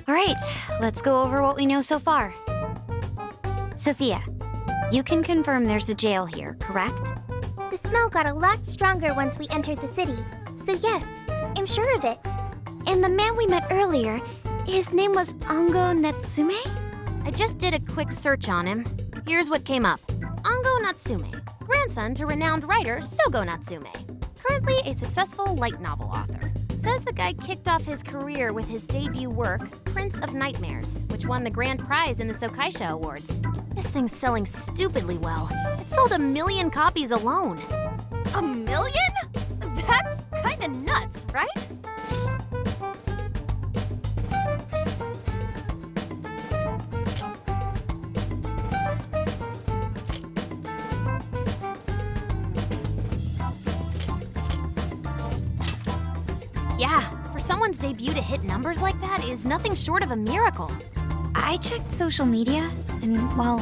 Alright, let's go over what we know so far. Sophia, you can confirm there's a jail here, correct? The smell got a lot stronger once we entered the city. So yes, I'm sure of it. And the man we met earlier, his name was Ango Natsume? I just did a quick search on him. Here's what came up. Ango Natsume, grandson to renowned writer Sogo Natsume. Currently a successful light novel author. Says the guy kicked off his career with his debut work, Prince of Nightmares, which won the grand prize in the Sokaisha Awards. This thing's selling stupidly well. It sold 1 million copies alone. 1 million? That's kinda nuts, right? Yeah, for someone's debut to hit numbers like that is nothing short of a miracle. I checked social media, and well,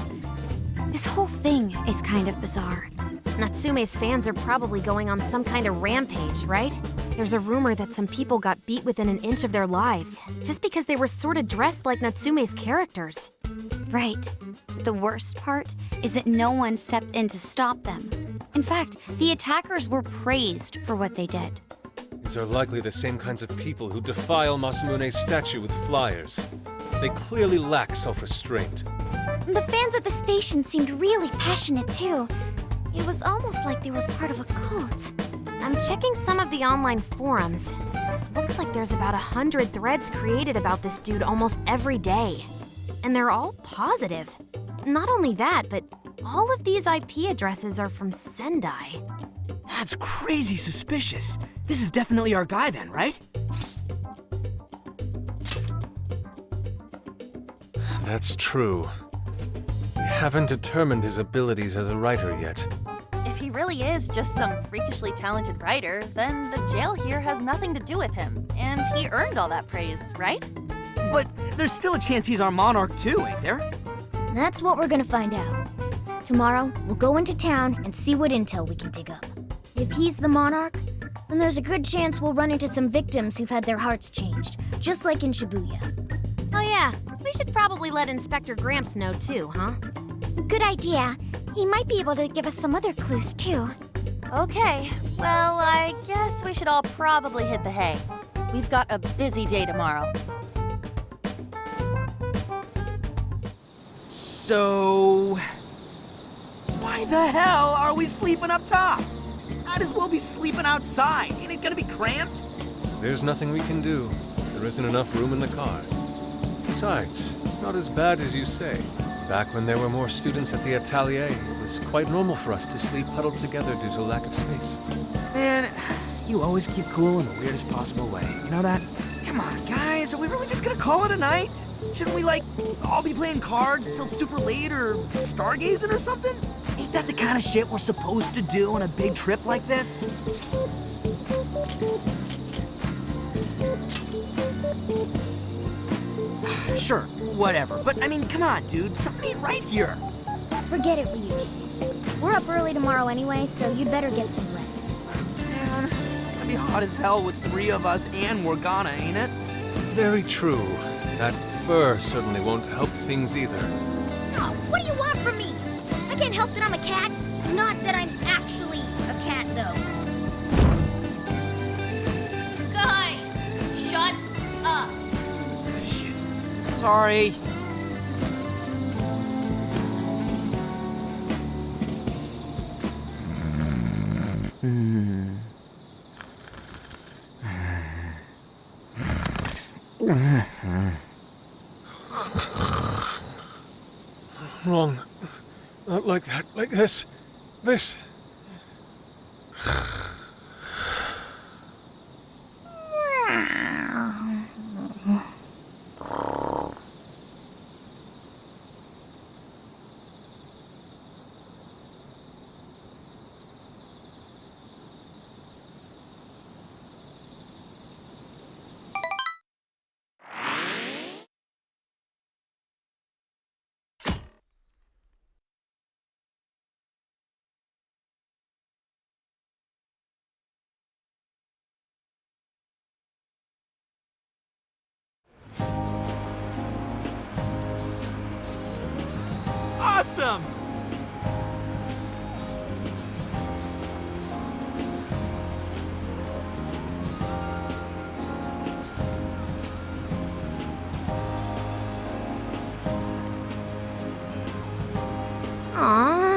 this whole thing is kind of bizarre. Natsume's fans are probably going on some kind of rampage, right? There's a rumor that some people got beat within an inch of their lives, just because they were sort of dressed like Natsume's characters. Right. The worst part is that no one stepped in to stop them. In fact, the attackers were praised for what they did. These are likely the same kinds of people who defile Masamune's statue with flyers. They clearly lack self-restraint. The fans at the station seemed really passionate too. It was almost like they were part of a cult. I'm checking some of the online forums. Looks like there's about 100 threads created about this dude almost every day. And they're all positive. Not only that, but all of these IP addresses are from Sendai. That's crazy suspicious. This is definitely our guy then, right? That's true. We haven't determined his abilities as a writer yet. If he really is just some freakishly talented writer, then the jail here has nothing to do with him, and he earned all that praise, right? But there's still a chance he's our monarch too, ain't there? That's what we're gonna find out. Tomorrow, we'll go into town and see what intel we can dig up. If he's the monarch, then there's a good chance we'll run into some victims who've had their hearts changed, just like in Shibuya. Oh yeah, we should probably let Inspector Gramps know too, huh? Good idea. He might be able to give us some other clues too. Okay, well, I guess we should all probably hit the hay. We've got a busy day tomorrow. So... why the hell are we sleeping up top? Might as well be sleeping outside. Ain't it gonna be cramped? There's nothing we can do. There isn't enough room in the car. Besides, it's not as bad as you say. Back when there were more students at the atelier, it was quite normal for us to sleep huddled together due to lack of space. Man, you always keep cool in the weirdest possible way. You know that? Come on, guys, are we really just gonna call it a night? Shouldn't we, like, all be playing cards till super late or stargazing or something? Ain't that the kind of shit we're supposed to do on a big trip like this? Sure, whatever, but I mean, come on, dude, something ain't right here. Forget it, Ryuji. We're up early tomorrow anyway, so you'd better get some rest. Man, it's gonna be hot as hell with 3 of us and Morgana, ain't it? Very true. That fur certainly won't help things either. Oh, what do you want from me? I can't help that I'm a cat. Not that I'm actually a cat, though. Guys, shut up. Shit. Sorry. Wrong. Not like that. Like this. This. awesome! Aww.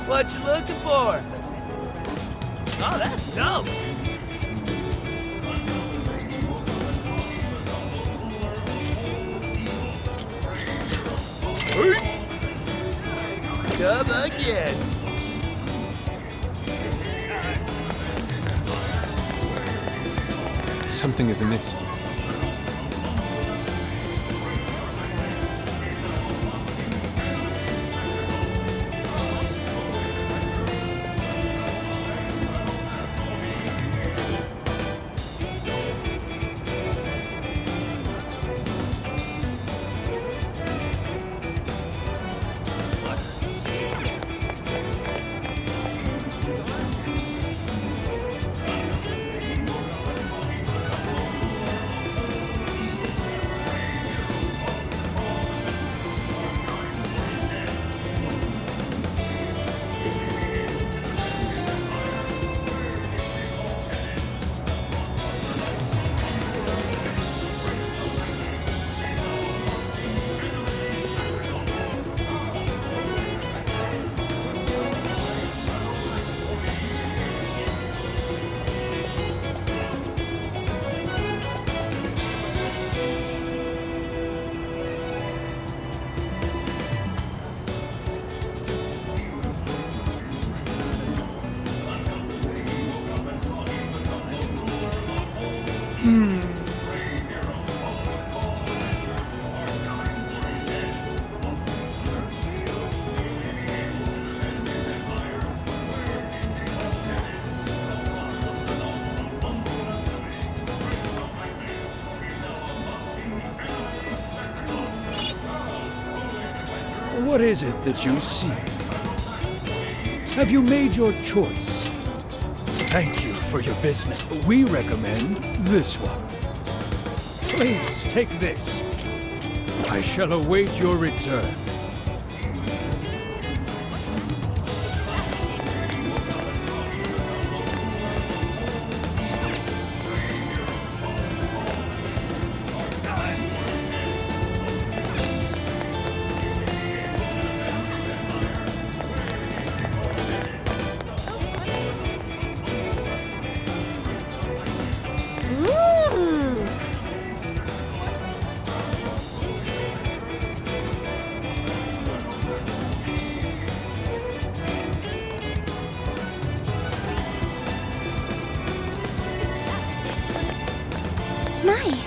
What you looking for? Oh, that's dope. Peace. Come again. Something is amiss. What is it that you see? Have you made your choice? Thank you for your business. We recommend this one. Please take this. I shall await your return. My.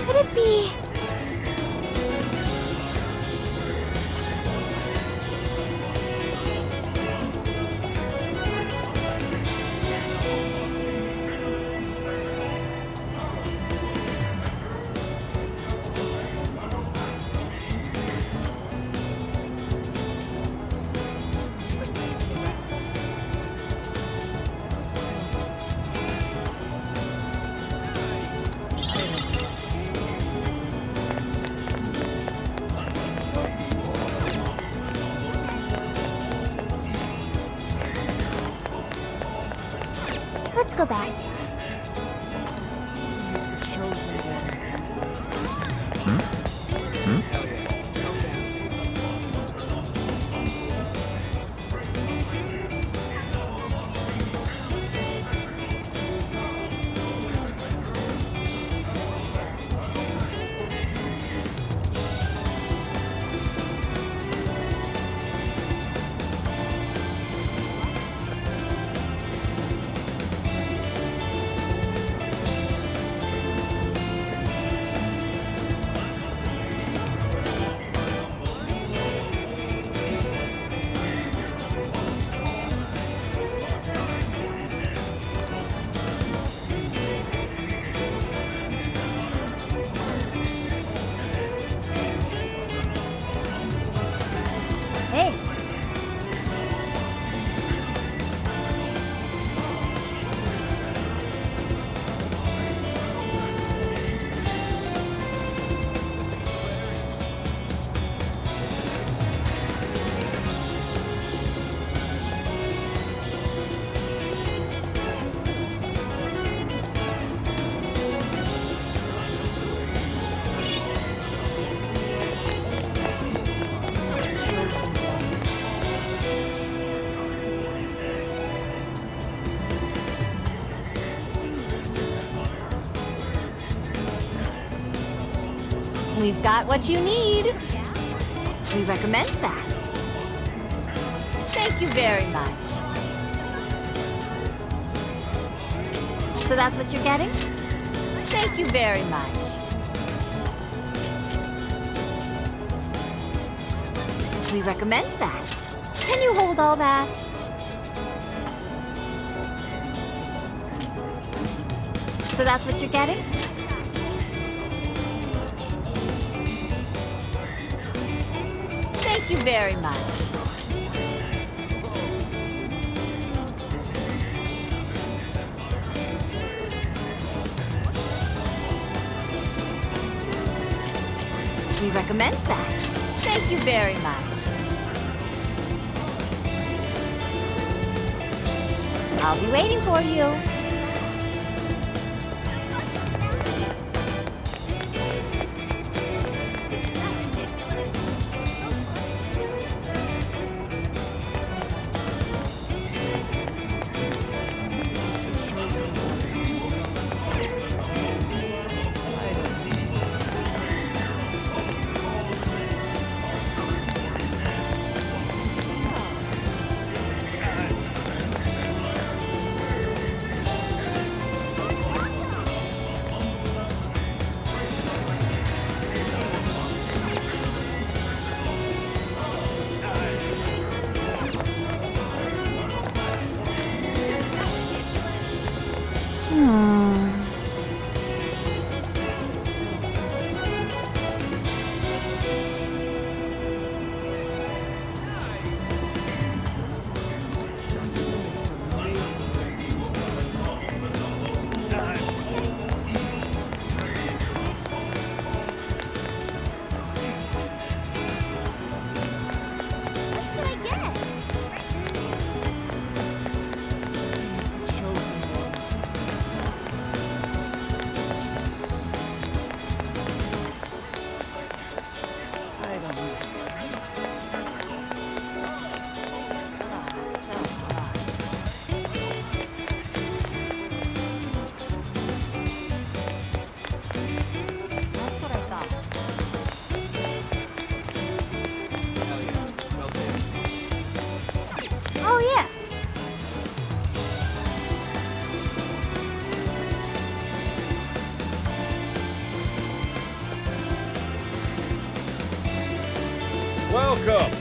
Could it be? Let's go back. we've got what you need. We recommend that. Thank you very much. So that's what you're getting? Thank you very much. We recommend that. Can you hold all that? So that's what you're getting? Thank you very much. We recommend that. Thank you very much. I'll be waiting for you. Welcome!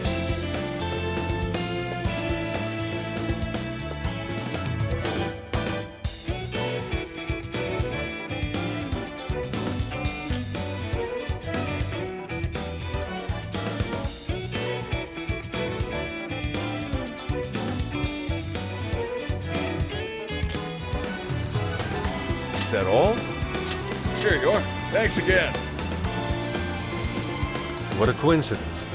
Is that all? Here you are. Thanks again. What a coincidence.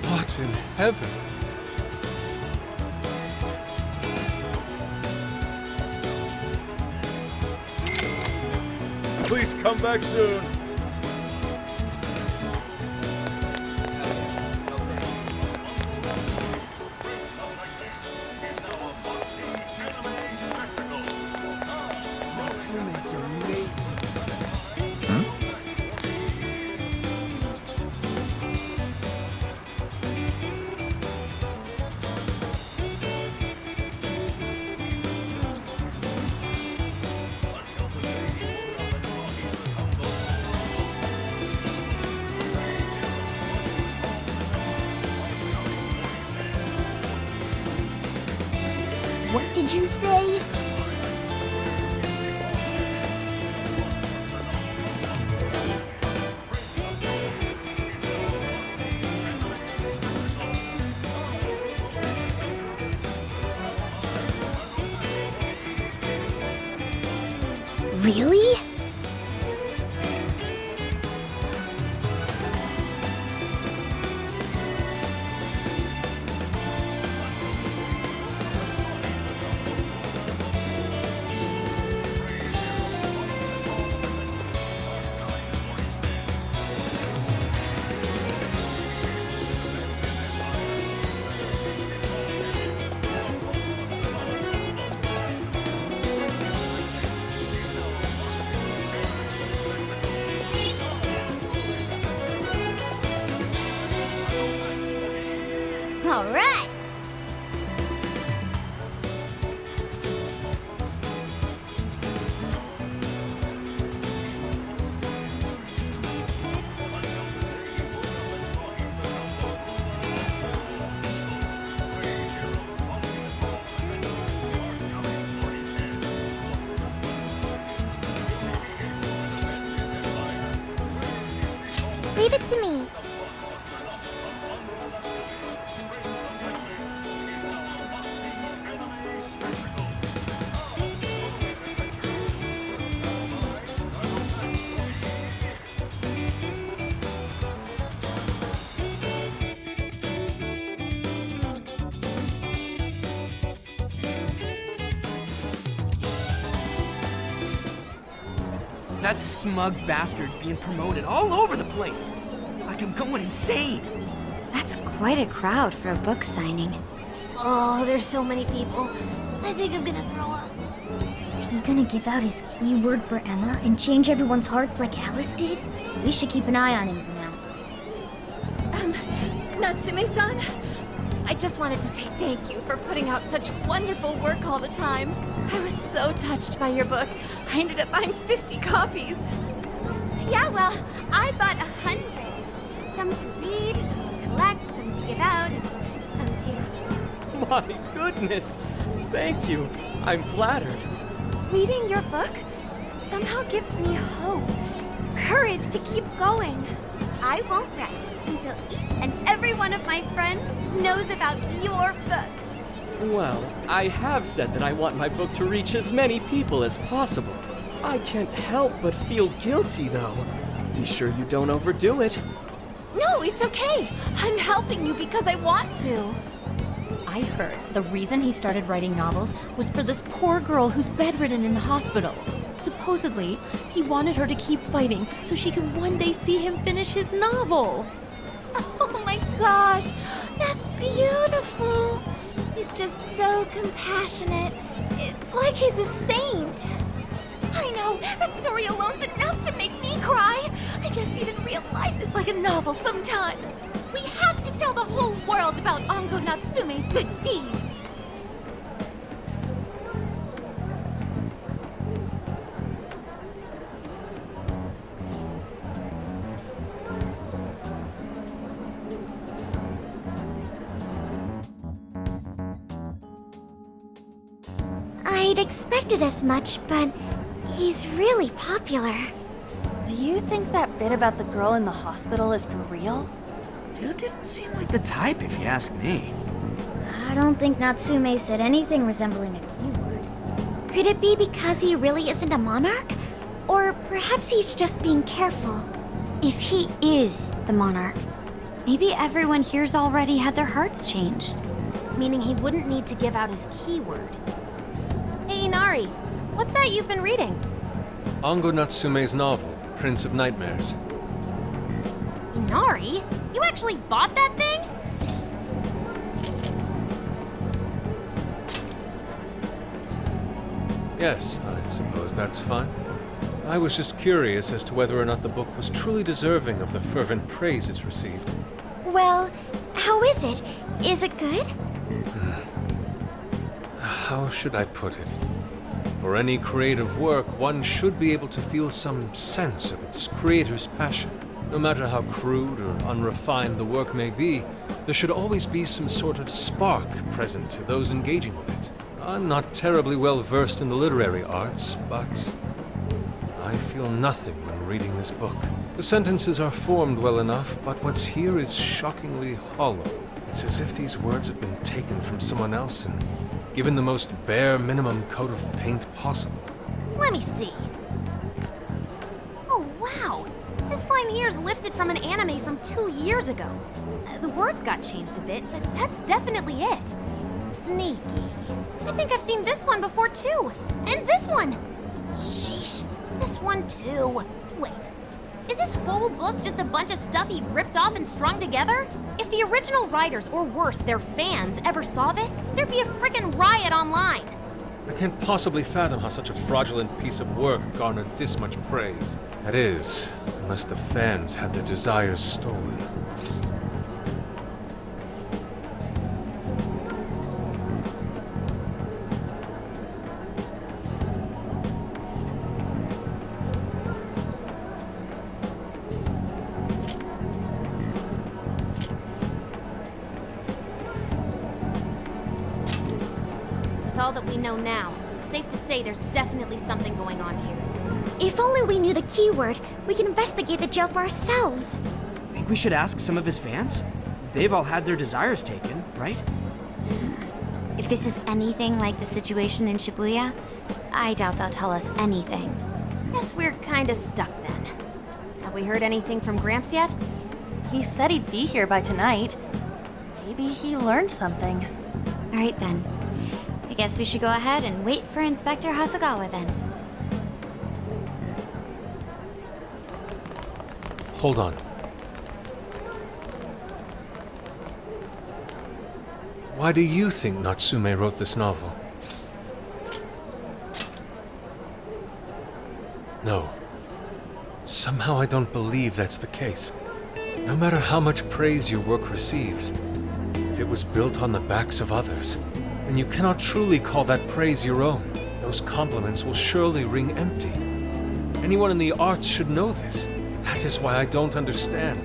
What's in heaven? Please come back soon. What did you say? Really? All right. Leave it to me. That smug bastard's being promoted all over the place. Like I'm going insane. That's quite a crowd for a book signing. Oh, there's so many people. I think I'm gonna throw up. Is he gonna give out his keyword for Emma and change everyone's hearts like Alice did? We should keep an eye on him for now. Natsume-san, I just wanted to say thank you for putting out such wonderful work all the time. I was so touched by your book. I ended up buying 50 copies. Yeah, well, I bought 100. Some to read, some to collect, some to give out, and some to... My goodness! Thank you. I'm flattered. Reading your book somehow gives me hope, courage to keep going. I won't rest until each and every one of my friends knows about your book. Well, I have said that I want my book to reach as many people as possible. I can't help but feel guilty, though. Be sure you don't overdo it. No, it's okay. I'm helping you because I want to. I heard the reason he started writing novels was for this poor girl who's bedridden in the hospital. Supposedly, he wanted her to keep fighting so she could one day see him finish his novel. Oh my gosh, that's beautiful. He's just so compassionate. It's like he's a saint. I know, that story alone's enough to make me cry. I guess even real life is like a novel sometimes. We have to tell the whole world about Ango Natsume's good deeds. I'd expected as much, but he's really popular. Do you think that bit about the girl in the hospital is for real? Dude didn't seem like the type, if you ask me. I don't think Natsume said anything resembling a keyword. Could it be because he really isn't a monarch? Or perhaps he's just being careful. If he is the monarch, maybe everyone here's already had their hearts changed. Meaning he wouldn't need to give out his keyword. Hey, Inari, what's that you've been reading? Ango Natsume's novel, Prince of Nightmares. Inari? You actually bought that thing? Yes, I suppose that's fine. I was just curious as to whether or not the book was truly deserving of the fervent praise it's received. Well, how is it? Is it good? How should I put it? For any creative work, one should be able to feel some sense of its creator's passion. No matter how crude or unrefined the work may be, there should always be some sort of spark present to those engaging with it. I'm not terribly well versed in the literary arts, but I feel nothing when reading this book. The sentences are formed well enough, but what's here is shockingly hollow. It's as if these words have been taken from someone else and given the most bare minimum coat of paint possible. Let me see. This line here's lifted from an anime from 2 years ago. The words got changed a bit, but that's definitely it. Sneaky. I think I've seen this one before too. And this one. Sheesh. This one too. Wait. Is this whole book just a bunch of stuff he ripped off and strung together? If the original writers, or worse, their fans, ever saw this, there'd be a frickin' riot online. I can't possibly fathom how such a fraudulent piece of work garnered this much praise. That is, unless the fans had their desires stolen. With all that we know now, it's safe to say there's definitely something going on here. If only we knew the keyword, we can investigate the jail for ourselves. Think we should ask some of his fans? They've all had their desires taken, right? If this is anything like the situation in Shibuya, I doubt they'll tell us anything. Guess we're kinda stuck then. Have we heard anything from Gramps yet? He said he'd be here by tonight. Maybe he learned something. All right then. I guess we should go ahead and wait for Inspector Hasagawa then. Hold on. Why do you think Natsume wrote this novel? No. Somehow I don't believe that's the case. No matter how much praise your work receives, if it was built on the backs of others, then you cannot truly call that praise your own. Those compliments will surely ring empty. Anyone in the arts should know this. That is why I don't understand.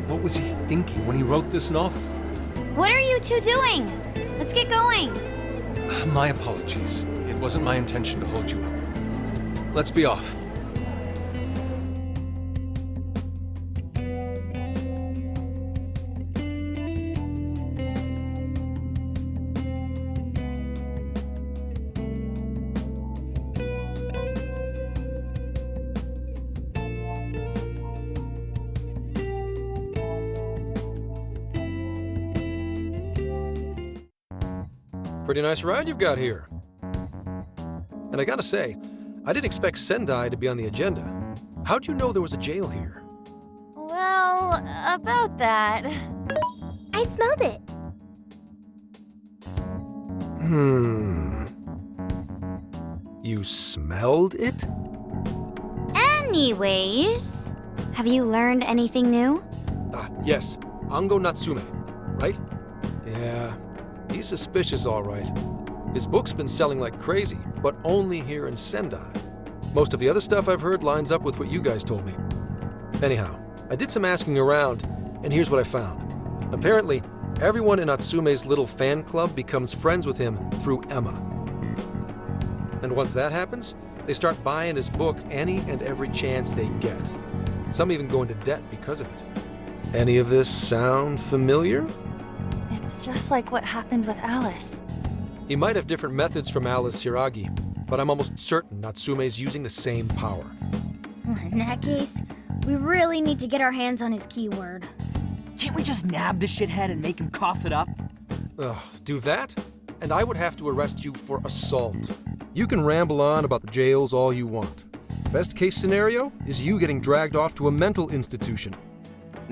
What was he thinking when he wrote this novel? What are you two doing? Let's get going. My apologies. It wasn't my intention to hold you up. Let's be off. Pretty nice ride you've got here. And I gotta say, I didn't expect Sendai to be on the agenda. How'd you know there was a jail here? Well, about that. I smelled it. You smelled it? Anyways, have you learned anything new? Ah, yes. Ango Natsume, right? Yeah, he's suspicious, all right. His book's been selling like crazy, but only here in Sendai. Most of the other stuff I've heard lines up with what you guys told me. Anyhow, I did some asking around, and here's what I found. Apparently, everyone in Natsume's little fan club becomes friends with him through Emma. And once that happens, they start buying his book any and every chance they get. Some even go into debt because of it. Any of this sound familiar? It's just like what happened with Alice. He might have different methods from Alice Hiragi, but I'm almost certain Natsume's using the same power. In that case, we really need to get our hands on his keyword. Can't we just nab the shithead and make him cough it up? Ugh, do that? And I would have to arrest you for assault. You can ramble on about the jails all you want. Best case scenario is you getting dragged off to a mental institution.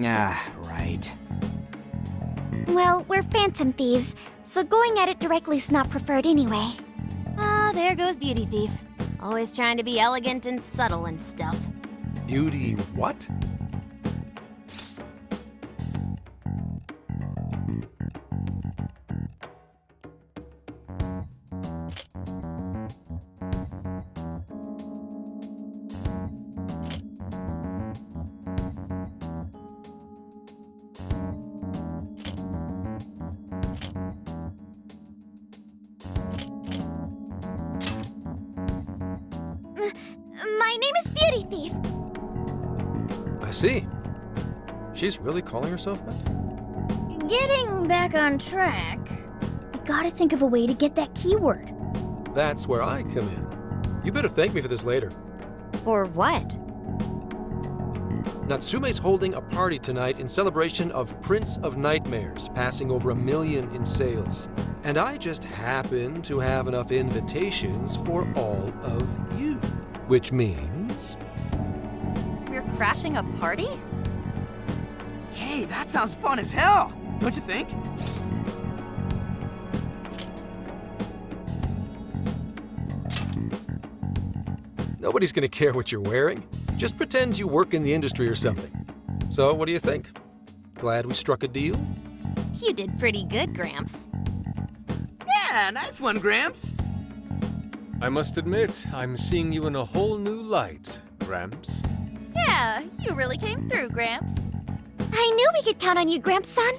Ah, right. Well, we're phantom thieves, so going at it directly's not preferred anyway. Ah, there goes Beauty Thief. Always trying to be elegant and subtle and stuff. Beauty what? My name is Beauty Thief. I see. She's really calling herself that? Getting back on track, we gotta think of a way to get that keyword. That's where I come in. You better thank me for this later. Or what? Natsume's holding a party tonight in celebration of Prince of Nightmares, passing over 1 million in sales. And I just happen to have enough invitations for all of you. Which means... We're crashing a party? Hey, that sounds fun as hell, don't you think? Nobody's gonna care what you're wearing. Just pretend you work in the industry or something. So, what do you think? Glad we struck a deal? You did pretty good, Gramps. Yeah, nice one, Gramps. I must admit, I'm seeing you in a whole new light, Gramps. Yeah, you really came through, Gramps. I knew we could count on you, Gramps son.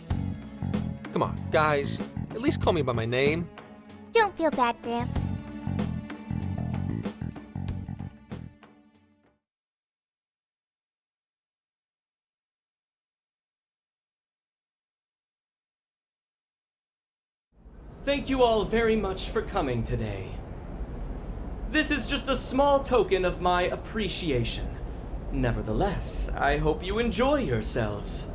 Come on, guys. At least call me by my name. Don't feel bad, Gramps. Thank you all very much for coming today. This is just a small token of my appreciation. Nevertheless, I hope you enjoy yourselves.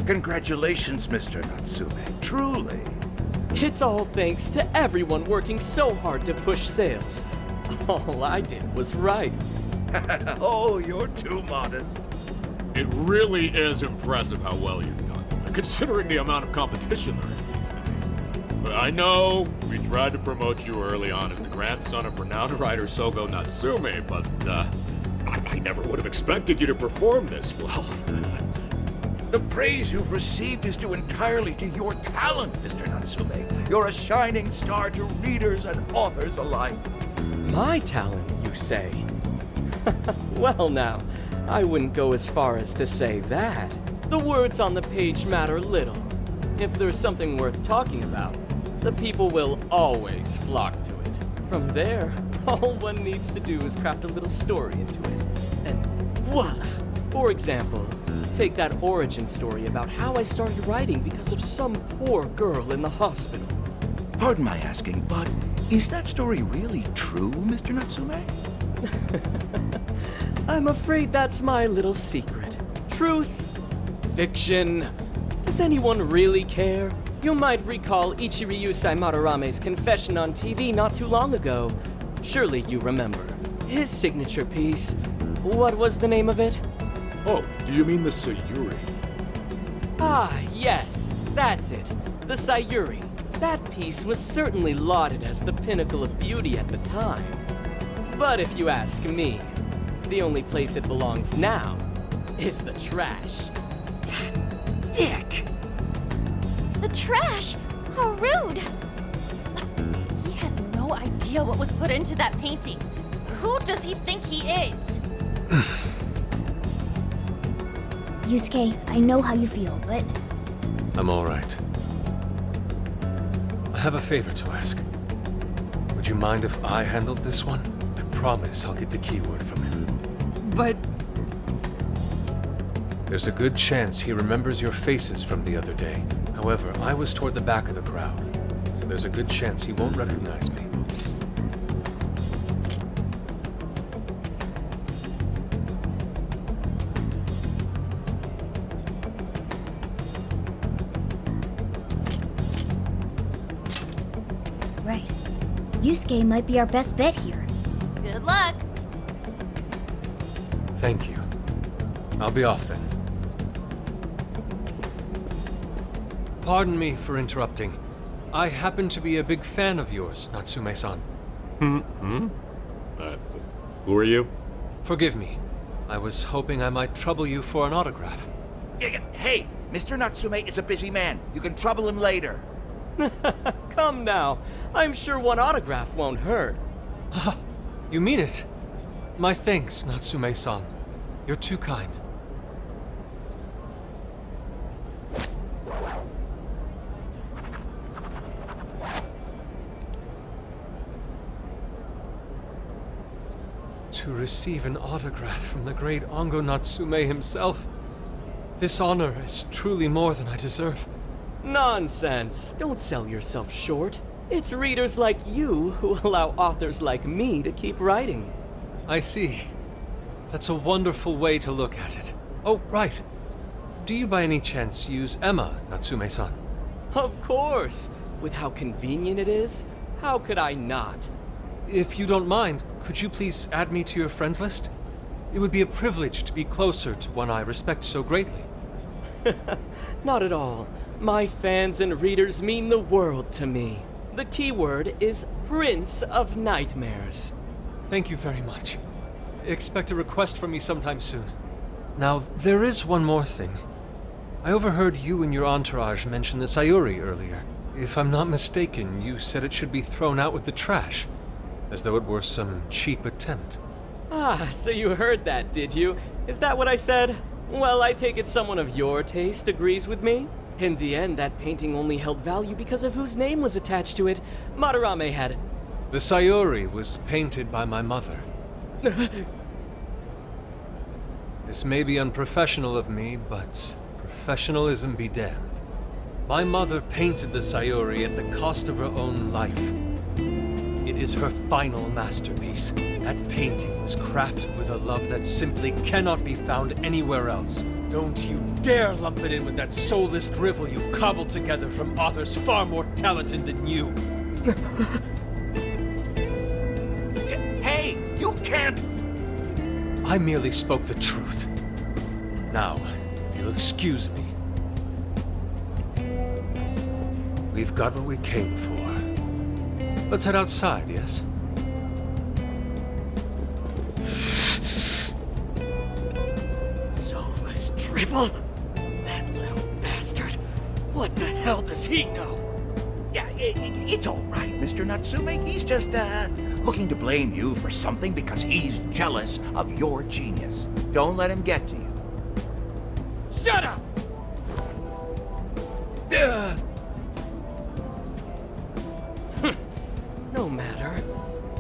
Congratulations, Mr. Natsume. Truly. It's all thanks to everyone working so hard to push sales. All I did was write. Oh, you're too modest. It really is impressive how well you've done, considering the amount of competition there is these days. I know we tried to promote you early on as the grandson of renowned writer Sogo Natsume, but I never would have expected you to perform this well. The praise you've received is due entirely to your talent, Mr. Natsume. You're a shining star to readers and authors alike. My talent, you say? Well now, I wouldn't go as far as to say that. The words on the page matter little. If there's something worth talking about, the people will always flock to it. From there, all one needs to do is craft a little story into it. And voila! For example, take that origin story about how I started writing because of some poor girl in the hospital. Pardon my asking, but is that story really true, Mr. Natsume? I'm afraid that's my little secret. Truth, fiction. Does anyone really care? You might recall Ichiryusai Madarame's confession on TV not too long ago. Surely you remember. His signature piece. What was the name of it? Oh, do you mean the Sayuri? Ah, yes, that's it. The Sayuri. That piece was certainly lauded as the pinnacle of beauty at the time. But if you ask me, the only place it belongs now is the trash. Dick! The trash? How rude! He has no idea what was put into that painting. Who does he think he is? Yusuke, I know how you feel, but I'm all right. I have a favor to ask. Would you mind if I handled this one? I promise I'll get the keyword from him. But There's a good chance he remembers your faces from the other day. However, I was toward the back of the crowd, so there's a good chance he won't recognize me. right. Yusuke might be our best bet here. Good luck. Thank you. I'll be off then. Pardon me for interrupting. I happen to be a big fan of yours, Natsume-san. Who are you? Forgive me. I was hoping I might trouble you for an autograph. Hey, Mr. Natsume is a busy man. You can trouble him later. Come now. I'm sure one autograph won't hurt. You mean it? My thanks, Natsume-san. You're too kind. To receive an autograph from the great Ongo Natsume himself, this honor is truly more than I deserve. Nonsense. Don't sell yourself short. It's readers like you who allow authors like me to keep writing. I see. That's a wonderful way to look at it. Oh, right. Do you by any chance use Emma, Natsume-san? Of course! With how convenient it is, how could I not? If you don't mind, could you please add me to your friends list? It would be a privilege to be closer to one I respect so greatly. Not at all. My fans and readers mean the world to me. The keyword is Prince of Nightmares. Thank you very much. Expect a request from me sometime soon. Now, there is one more thing. I overheard you and your entourage mention the Sayuri earlier. If I'm not mistaken, you said it should be thrown out with the trash, as though it were some cheap attempt. Ah, so you heard that, did you? Is that what I said? Well, I take it someone of your taste agrees with me. In the end, that painting only held value because of whose name was attached to it. Madarame had... The Sayuri was painted by my mother. This may be unprofessional of me, but professionalism be damned. My mother painted the Sayuri at the cost of her own life. It is her final masterpiece. That painting was crafted with a love that simply cannot be found anywhere else. Don't you dare lump it in with that soulless drivel you cobbled together from authors far more talented than you. Hey, you can't... I merely spoke the truth. Now, if you'll excuse me. We've got what we came for. Let's head outside, yes? Soulless drivel? That little bastard. What the hell does he know? Yeah, it's all right, Mr. Natsume. He's just, looking to blame you for something because he's jealous of your genius. Don't let him get to you. Shut up! No matter.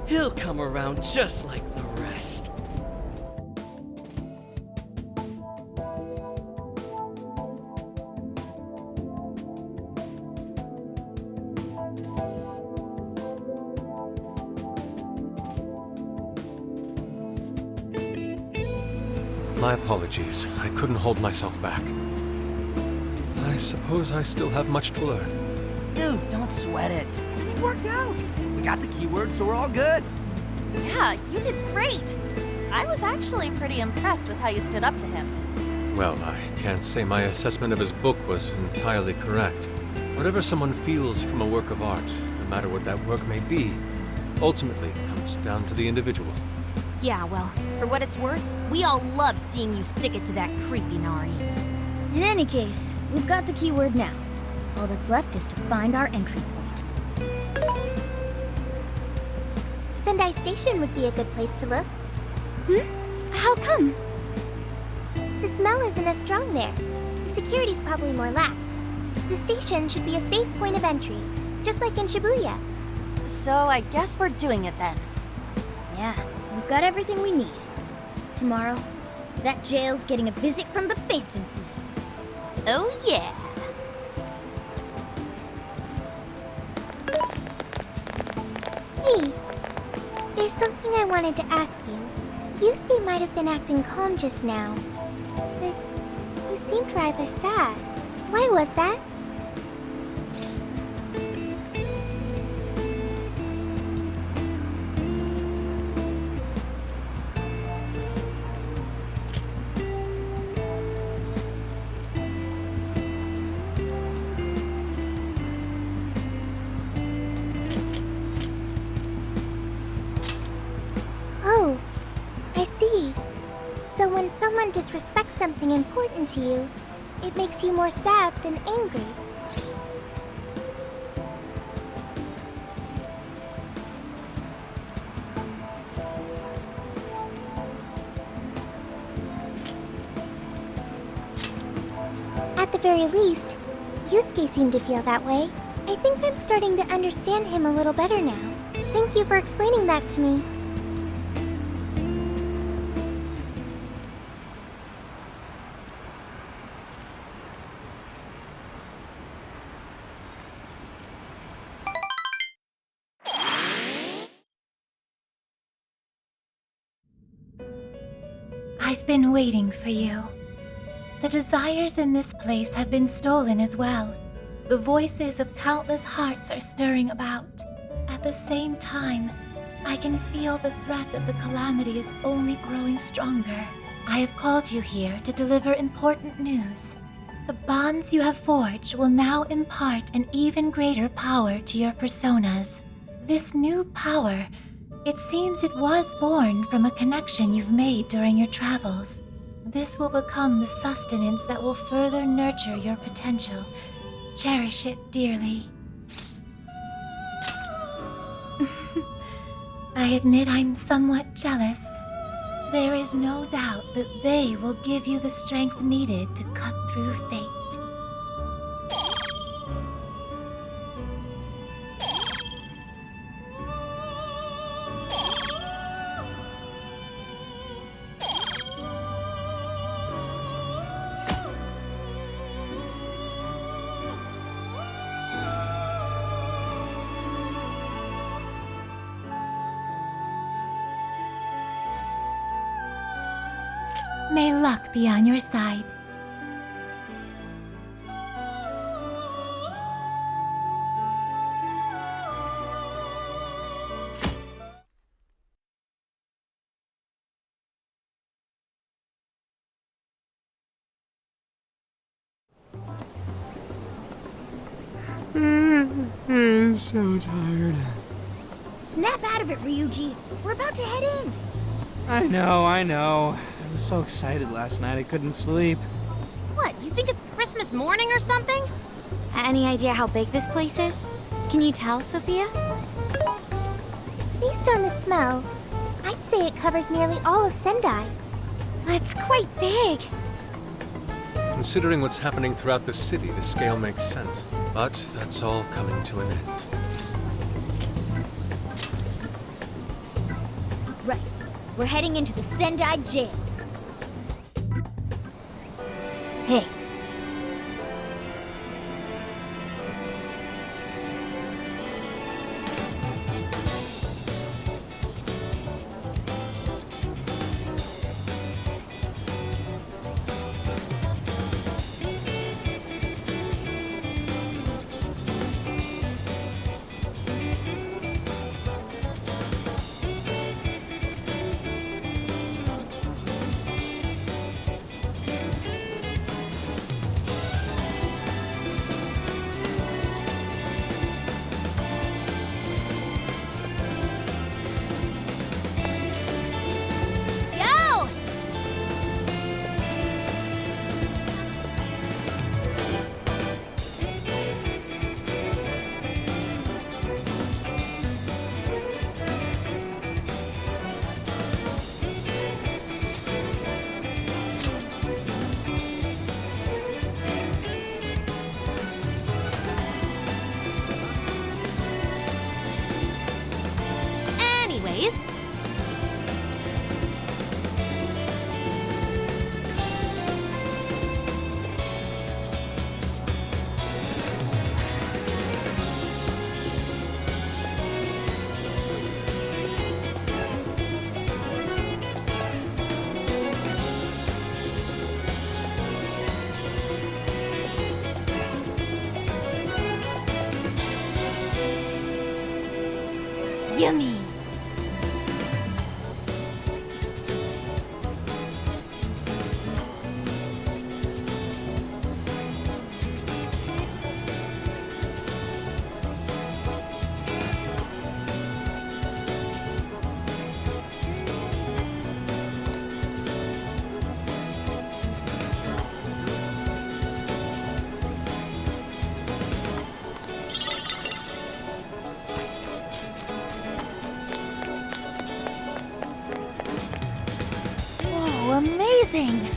He'll come around just like the rest. My apologies. I couldn't hold myself back. I suppose I still have much to learn. Dude, don't sweat it. Everything worked out. We got the keyword, so we're all good. Yeah, you did great. I was actually pretty impressed with how you stood up to him. Well, I can't say my assessment of his book was entirely correct. Whatever someone feels from a work of art, no matter what that work may be, ultimately comes down to the individual. Yeah, well, for what it's worth, we all loved seeing you stick it to that creepy Nari. In any case, we've got the keyword now. All that's left is to find our entry point. Sendai Station would be a good place to look. How come? The smell isn't as strong there. The security's probably more lax. The station should be a safe point of entry, just like in Shibuya. So I guess we're doing it then. Yeah, we've got everything we need. Tomorrow, that jail's getting a visit from the Phantom Thieves. Oh yeah. Hey, there's something I wanted to ask you. Yusuke might have been acting calm just now, but he seemed rather sad. Why was that? Oh, I see. So when someone disrespects something important to you, it makes you more sad than angry. At the very least, Yusuke seemed to feel that way. I think I'm starting to understand him a little better now. Thank you for explaining that to me. I've been waiting for you. The desires in this place have been stolen as well. The voices of countless hearts are stirring about. At the same time, I can feel the threat of the calamity is only growing stronger. I have called you here to deliver important news. The bonds you have forged will now impart an even greater power to your personas. This new power, it seems it was born from a connection you've made during your travels. This will become the sustenance that will further nurture your potential. Cherish it dearly. I admit I'm somewhat jealous. There is no doubt that they will give you the strength needed to cut through fate. May luck be on your side. I'm so tired. Snap out of it, Ryuji. We're about to head in. I know. I was so excited last night I couldn't sleep. What, you think it's Christmas morning or something? Any idea how big this place is? Can you tell, Sophia? Based on the smell, I'd say it covers nearly all of Sendai. That's quite big. Considering what's happening throughout the city, the scale makes sense. But that's all coming to an end. Right. We're heading into the Sendai jail. Hey. Yummy. Amazing!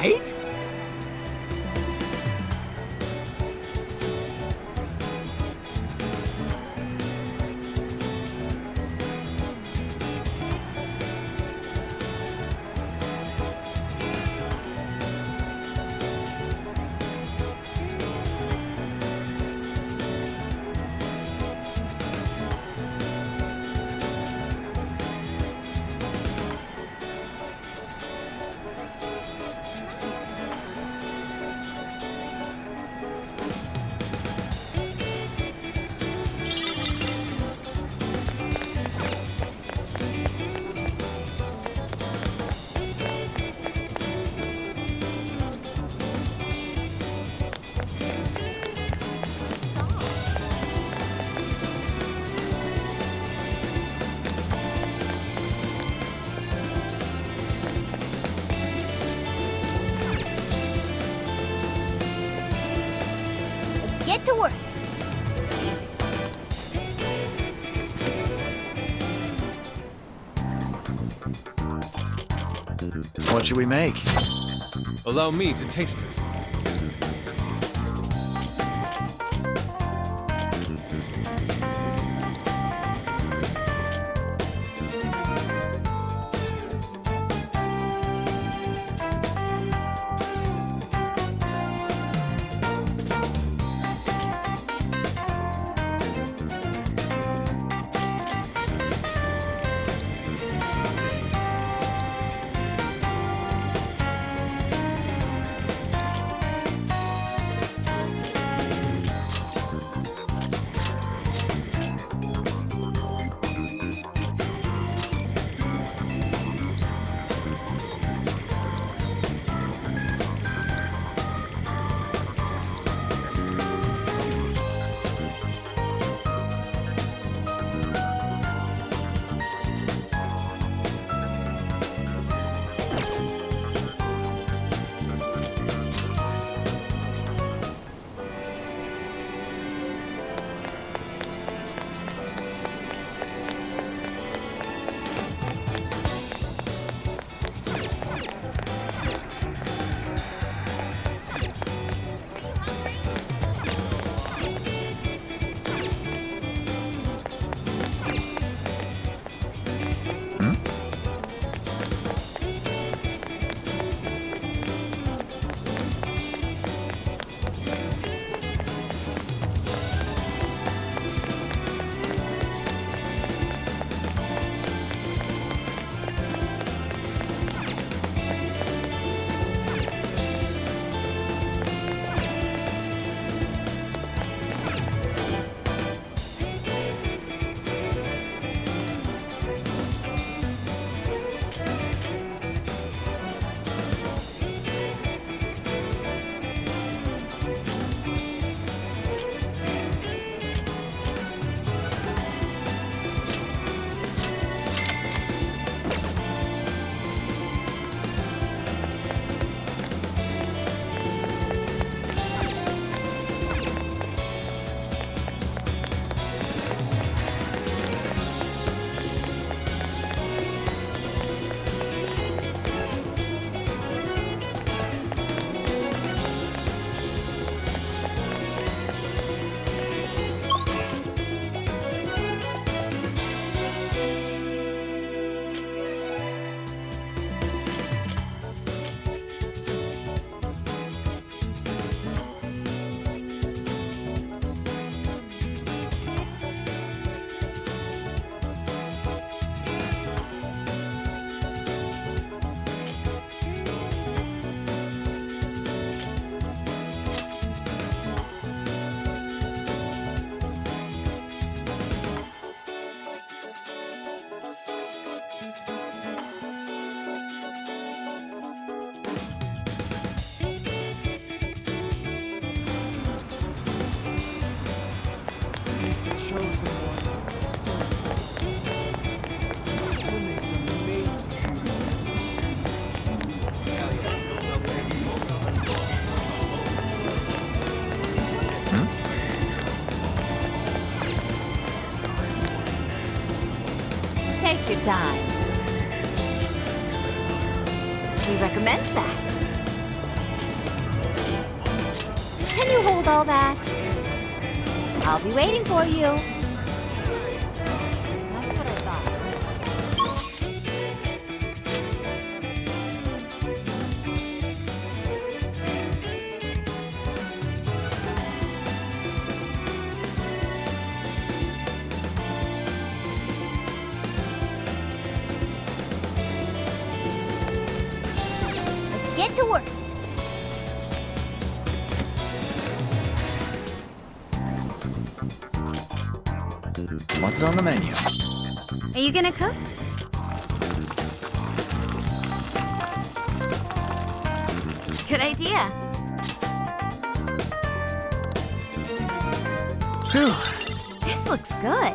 right? Get to work. What should we make? Allow me to taste this. Take your time. We recommend that. Can you hold all that? I'll be waiting for you. That's what I thought. Let's get to work. What's on the menu? Are you gonna cook? Good idea. Phew. This looks good.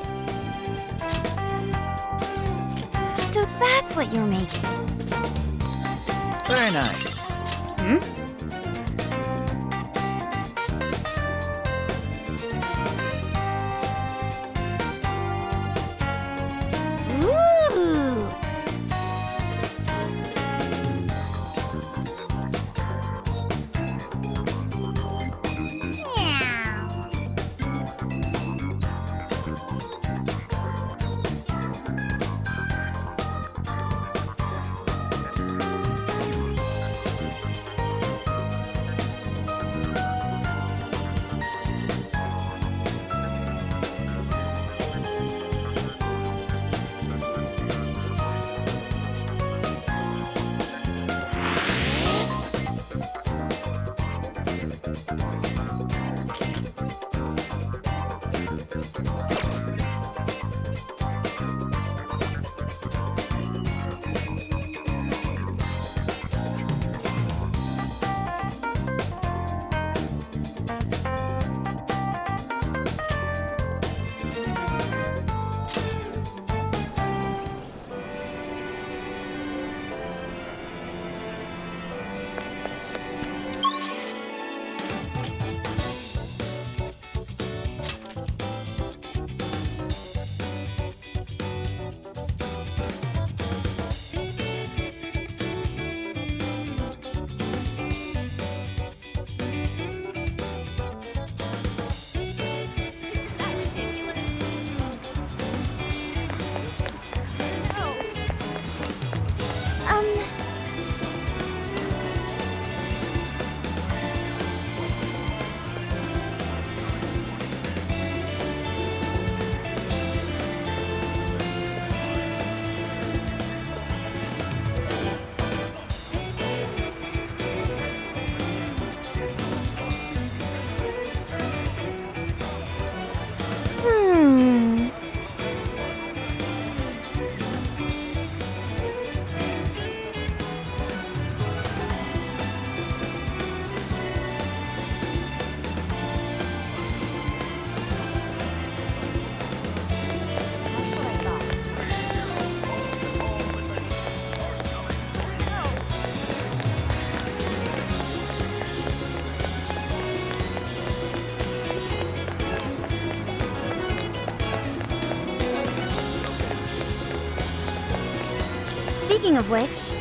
So that's what you're making. Very nice. Hmm? Ooh! Speaking of which,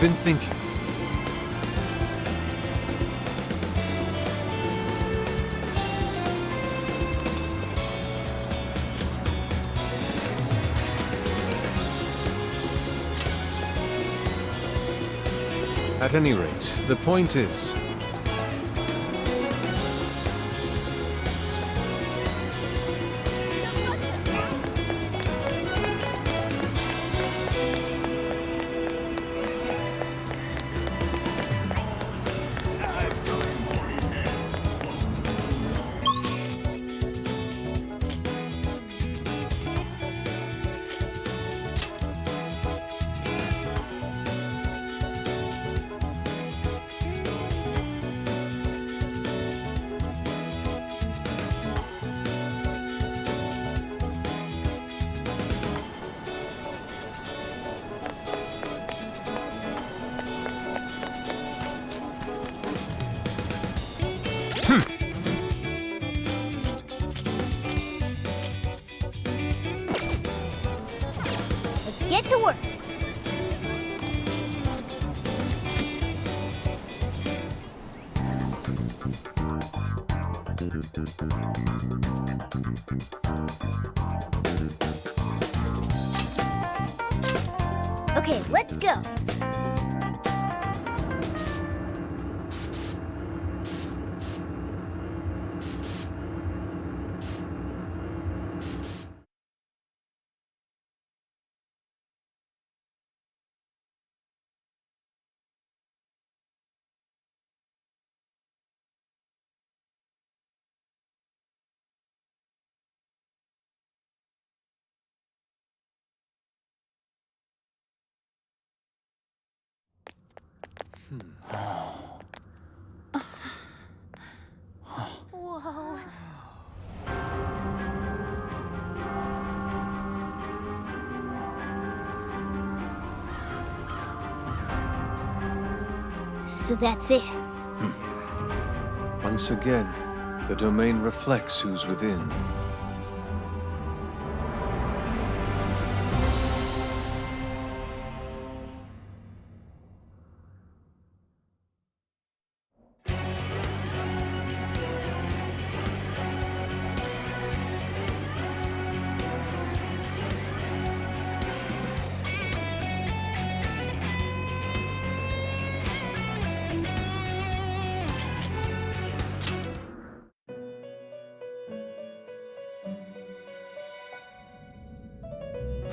been thinking. At any rate, the point is, Let's get to work. Okay, let's go. Whoa. So that's it. once again, the domain reflects who's within.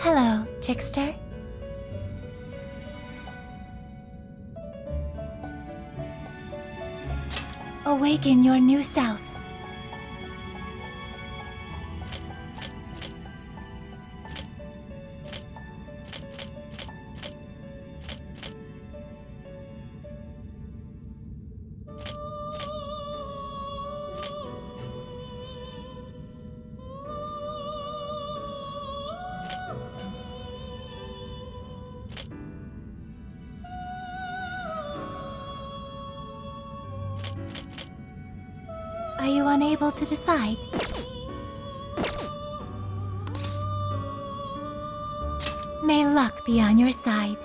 Hello, trickster. Awaken your new self. Are you unable to decide? May luck be on your side.